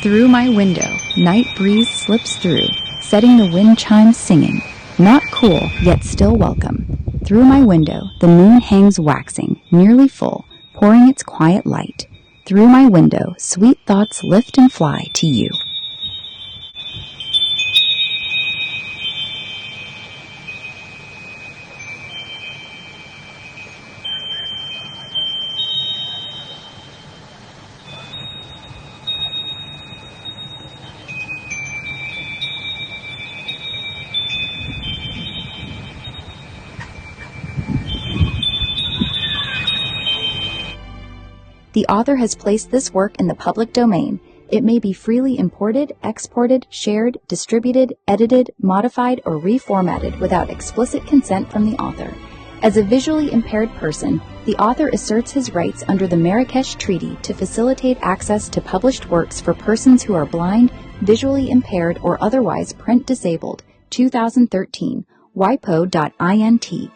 Through my window, night breeze slips through, setting the wind chimes singing. Not cool, yet still welcome. Through my window, the moon hangs waxing, nearly full, pouring its quiet light. Through my window, sweet thoughts lift and fly to you. The author has placed this work in the public domain. It may be freely imported, exported, shared, distributed, edited, modified, or reformatted without explicit consent from the author. As a visually impaired person, the author asserts his rights under the Marrakesh Treaty to facilitate access to published works for persons who are blind, visually impaired, or otherwise print disabled. 2013, wipo.int.